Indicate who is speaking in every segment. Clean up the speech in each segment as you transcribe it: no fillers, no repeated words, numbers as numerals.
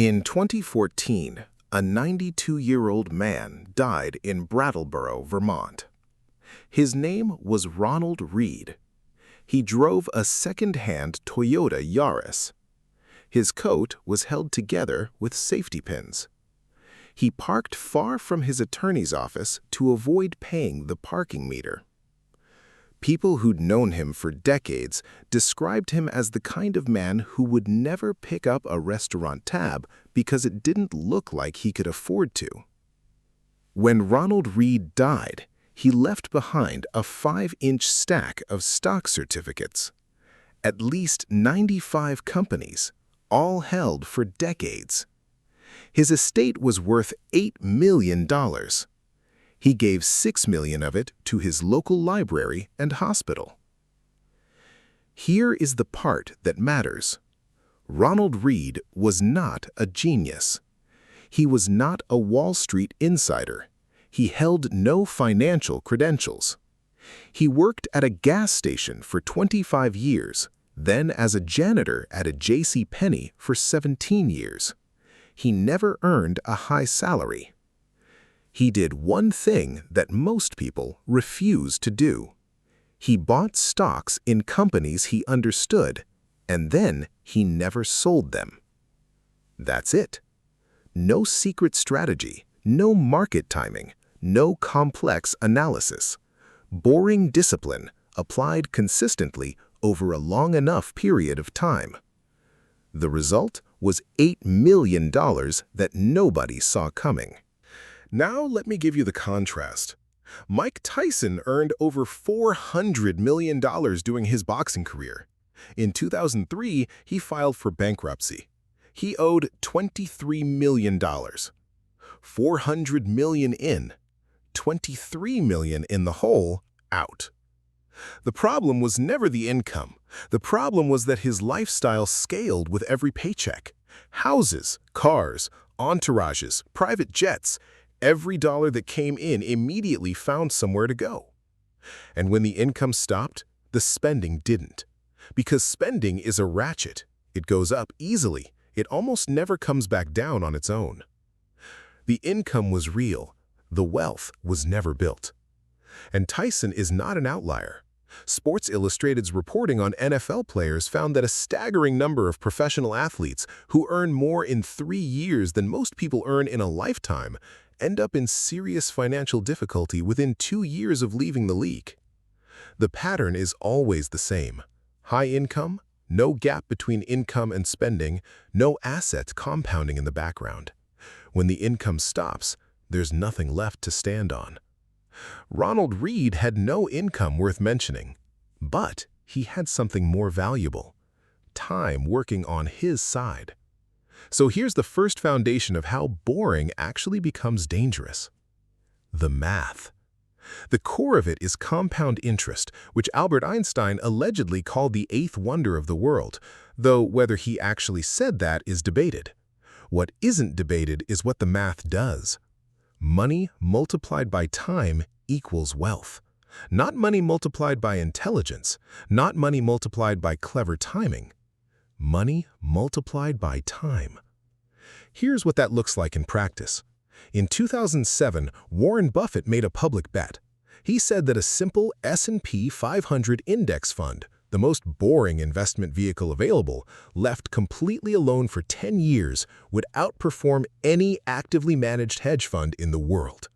Speaker 1: In 2014, a 92-year-old man died in Brattleboro, Vermont. His name was Ronald Reed. He drove a second-hand Toyota Yaris. His coat was held together with safety pins. He parked far from his attorney's office to avoid paying the parking meter. People who'd known him for decades described him as the kind of man who would never pick up a restaurant tab because it didn't look like he could afford to. When Ronald Reed died, he left behind a 5-inch stack of stock certificates. At least 95 companies, all held for decades. His estate was worth $8 million. He gave $6 million of it to his local library and hospital. Here is the part that matters. Ronald Reed was not a genius. He was not a Wall Street insider. He held no financial credentials. He worked at a gas station for 25 years, then as a janitor at a JCPenney for 17 years. He never earned a high salary. He did one thing that most people refuse to do. He bought stocks in companies he understood, and then he never sold them. That's it. No secret strategy, no market timing, no complex analysis. Boring discipline applied consistently over a long enough period of time. The result was $8 million that nobody saw coming. Now let me give you the contrast. Mike Tyson earned over $400 million doing his boxing career. In 2003, he filed for bankruptcy. He owed $23 million. $400 million in, $23 million in the hole, out. The problem was never the income. The problem was that his lifestyle scaled with every paycheck. Houses, cars, entourages, private jets. Every dollar that came in immediately found somewhere to go. And when the income stopped, the spending didn't. Because spending is a ratchet. It goes up easily. It almost never comes back down on its own. The income was real. The wealth was never built. And Tyson is not an outlier. Sports Illustrated's reporting on NFL players found that a staggering number of professional athletes who earn more in 3 years than most people earn in a lifetime end up in serious financial difficulty within 2 years of leaving the league. The pattern is always the same. High income, no gap between income and spending, no assets compounding in the background. When the income stops, there's nothing left to stand on. Ronald Reed had no income worth mentioning, but he had something more valuable: time working on his side. So here's the first foundation of how boring actually becomes dangerous. The math. The core of it is compound interest, which Albert Einstein allegedly called the 8th wonder of the world, though whether he actually said that is debated. What isn't debated is what the math does. Money multiplied by time equals wealth. Not money multiplied by intelligence, not money multiplied by clever timing. Money multiplied by time. Here's what that looks like in practice. In 2007, Warren Buffett made a public bet. He said that a simple S&P 500 index fund, the most boring investment vehicle available, left completely alone for 10 years, would outperform any actively managed hedge fund in the world.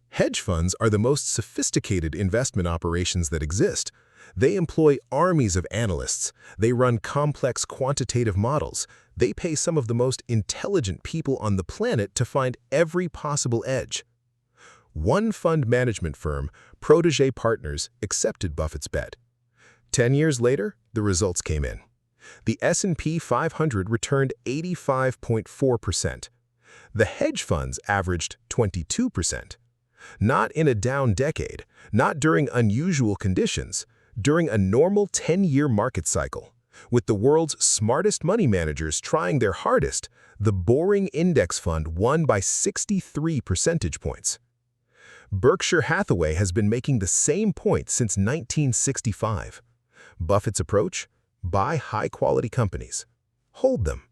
Speaker 1: Hedge funds are the most sophisticated investment operations that exist. They employ armies of analysts. They run complex quantitative models. They pay some of the most intelligent people on the planet to find every possible edge. One fund management firm, Protégé Partners, accepted Buffett's bet. 10 years later, the results came in. The S&P 500 returned 85.4%. The hedge funds averaged 22%. Not in a down decade, not during unusual conditions, during a normal 10-year market cycle. With the world's smartest money managers trying their hardest, the boring index fund won by 63 percentage points. Berkshire Hathaway has been making the same point since 1965. Buffett's approach? Buy high-quality companies. Hold them.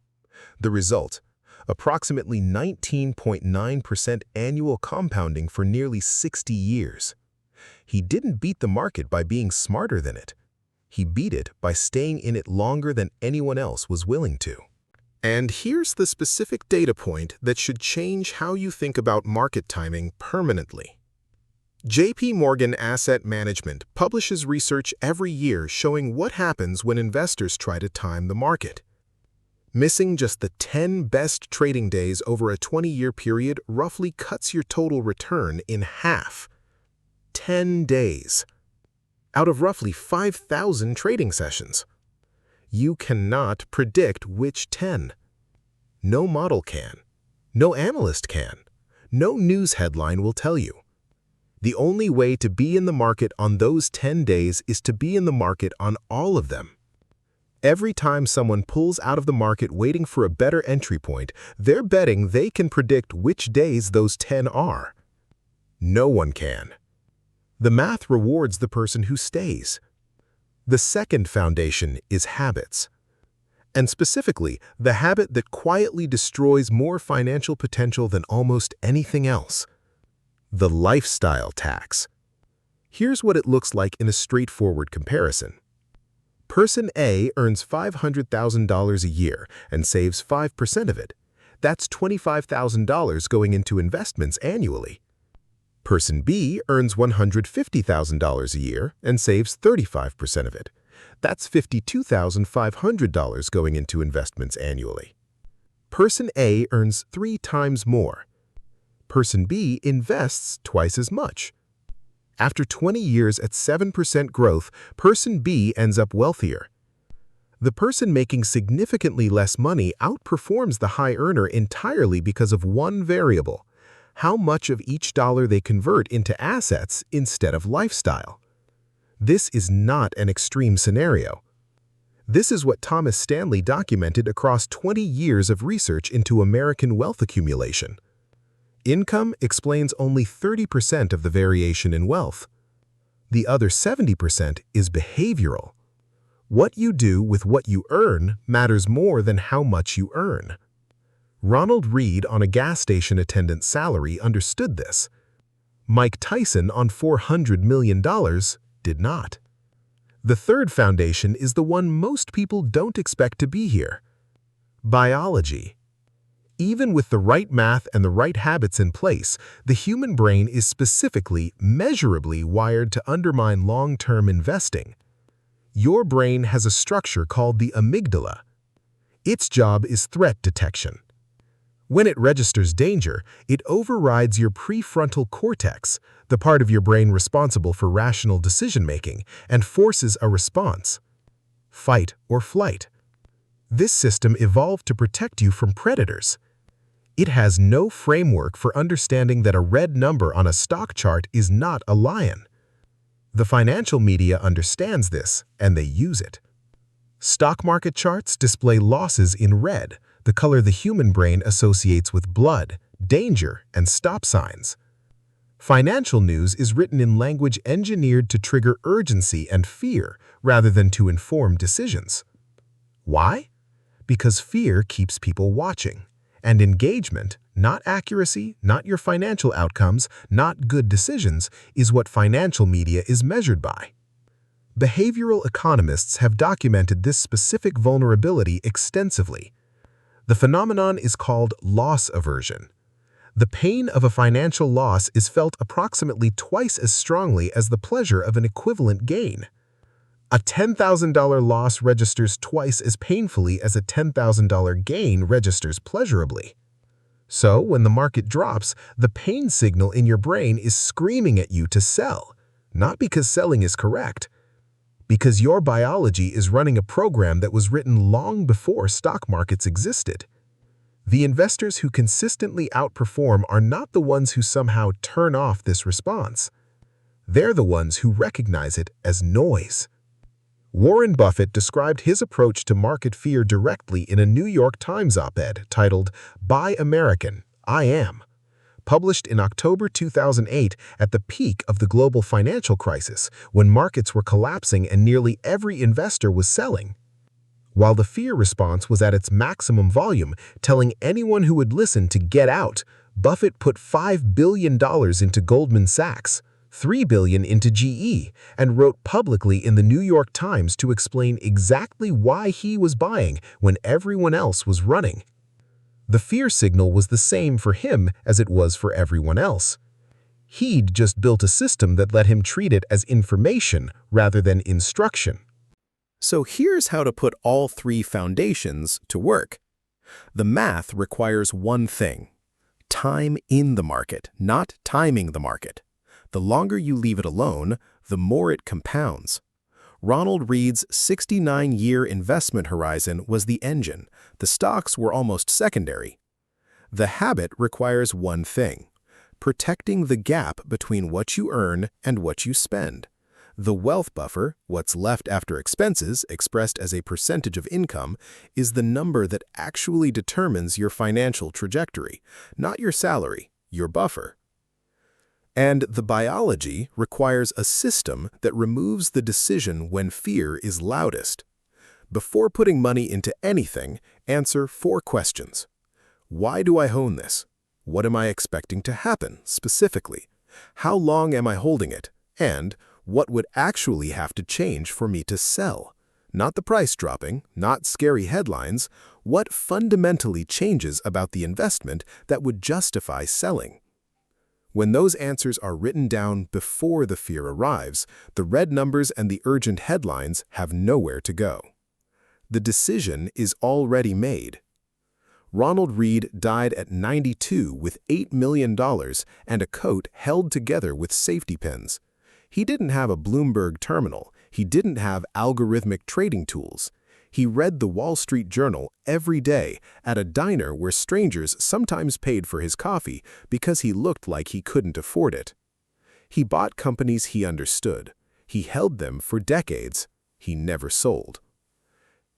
Speaker 1: The result? approximately 19.9% annual compounding for nearly 60 years. He didn't beat the market by being smarter than it. He beat it by staying in it longer than anyone else was willing to. And here's the specific data point that should change how you think about market timing permanently. JP Morgan Asset Management publishes research every year showing what happens when investors try to time the market. Missing just the 10 best trading days over a 20-year period roughly cuts your total return in half. 10 days. Out of roughly 5,000 trading sessions. You cannot predict which 10. No model can. No analyst can. No news headline will tell you. The only way to be in the market on those 10 days is to be in the market on all of them. Every time someone pulls out of the market waiting for a better entry point, they're betting they can predict which days those 10 are. No one can. The math rewards the person who stays. The second foundation is habits. And specifically, the habit that quietly destroys more financial potential than almost anything else. The lifestyle tax. Here's what it looks like in a straightforward comparison. Person A earns $500,000 a year and saves 5% of it. That's $25,000 going into investments annually. Person B earns $150,000 a year and saves 35% of it. That's $52,500 going into investments annually. Person A earns 3 times more. Person B invests twice as much. After 20 years at 7% growth, Person B ends up wealthier. The person making significantly less money outperforms the high earner entirely because of one variable: how much of each dollar they convert into assets instead of lifestyle. This is not an extreme scenario. This is what Thomas Stanley documented across 20 years of research into American wealth accumulation. Income explains only 30% of the variation in wealth. The other 70% is behavioral. What you do with what you earn matters more than how much you earn. Ronald Reed on a gas station attendant's salary understood this. Mike Tyson on $400 million did not. The third foundation is the one most people don't expect to be here. Biology. Even with the right math and the right habits in place, the human brain is specifically, measurably wired to undermine long-term investing. Your brain has a structure called the amygdala. Its job is threat detection. When it registers danger, it overrides your prefrontal cortex, the part of your brain responsible for rational decision-making, and forces a response: fight or flight. This system evolved to protect you from predators. It has no framework for understanding that a red number on a stock chart is not a lion. The financial media understands this, and they use it. Stock market charts display losses in red, the color the human brain associates with blood, danger, and stop signs. Financial news is written in language engineered to trigger urgency and fear rather than to inform decisions. Why? Because fear keeps people watching, and engagement, not accuracy, not your financial outcomes, not good decisions, is what financial media is measured by. Behavioral economists have documented this specific vulnerability extensively. The phenomenon is called loss aversion. The pain of a financial loss is felt approximately twice as strongly as the pleasure of an equivalent gain. A $10,000 loss registers twice as painfully as a $10,000 gain registers pleasurably. So, when the market drops, the pain signal in your brain is screaming at you to sell, not because selling is correct, because your biology is running a program that was written long before stock markets existed. The investors who consistently outperform are not the ones who somehow turn off this response. They're the ones who recognize it as noise. Warren Buffett described his approach to market fear directly in a New York Times op-ed titled "Buy American, I Am," published in October 2008 at the peak of the global financial crisis when markets were collapsing and nearly every investor was selling. while the fear response was at its maximum volume, telling anyone who would listen to get out. Buffett put $5 billion into Goldman Sachs, $3 billion into GE, and wrote publicly in the New York Times to explain exactly why he was buying when everyone else was running. The fear signal was the same for him as it was for everyone else. He'd just built a system that let him treat it as information rather than instruction.
Speaker 2: So here's how to put all three foundations to work. The math requires one thing: time in the market, not timing the market. The longer you leave it alone, the more it compounds. Ronald Read's 69-year investment horizon was the engine. The stocks were almost secondary. The habit requires one thing: protecting the gap between what you earn and what you spend. The wealth buffer, what's left after expenses, expressed as a percentage of income, is the number that actually determines your financial trajectory, not your salary, your buffer. And the biology requires a system that removes the decision when fear is loudest. Before putting money into anything, answer 4 questions. Why do I own this? What am I expecting to happen, specifically? How long am I holding it? And what would actually have to change for me to sell? Not the price dropping, not scary headlines. What fundamentally changes about the investment that would justify selling? When those answers are written down before the fear arrives, the red numbers and the urgent headlines have nowhere to go. The decision is already made. Ronald Read died at 92 with $8 million and a coat held together with safety pins. He didn't have a Bloomberg terminal. He didn't have algorithmic trading tools. He read the Wall Street Journal every day at a diner where strangers sometimes paid for his coffee because he looked like he couldn't afford it. He bought companies he understood. He held them for decades. He never sold.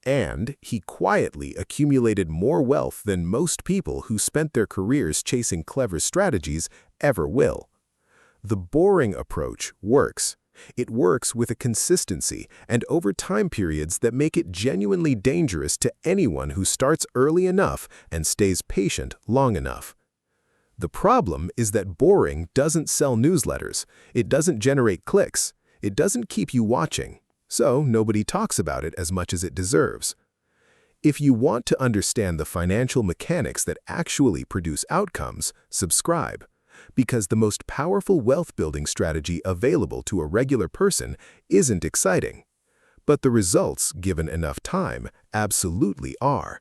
Speaker 2: And he quietly accumulated more wealth than most people who spent their careers chasing clever strategies ever will. The boring approach works. It works with a consistency and over time periods that make it genuinely dangerous to anyone who starts early enough and stays patient long enough. The problem is that boring doesn't sell newsletters. It doesn't generate clicks. It doesn't keep you watching. So nobody talks about it as much as it deserves. If you want to understand the financial mechanics that actually produce outcomes, subscribe. Because the most powerful wealth-building strategy available to a regular person isn't exciting. But the results, given enough time, absolutely are.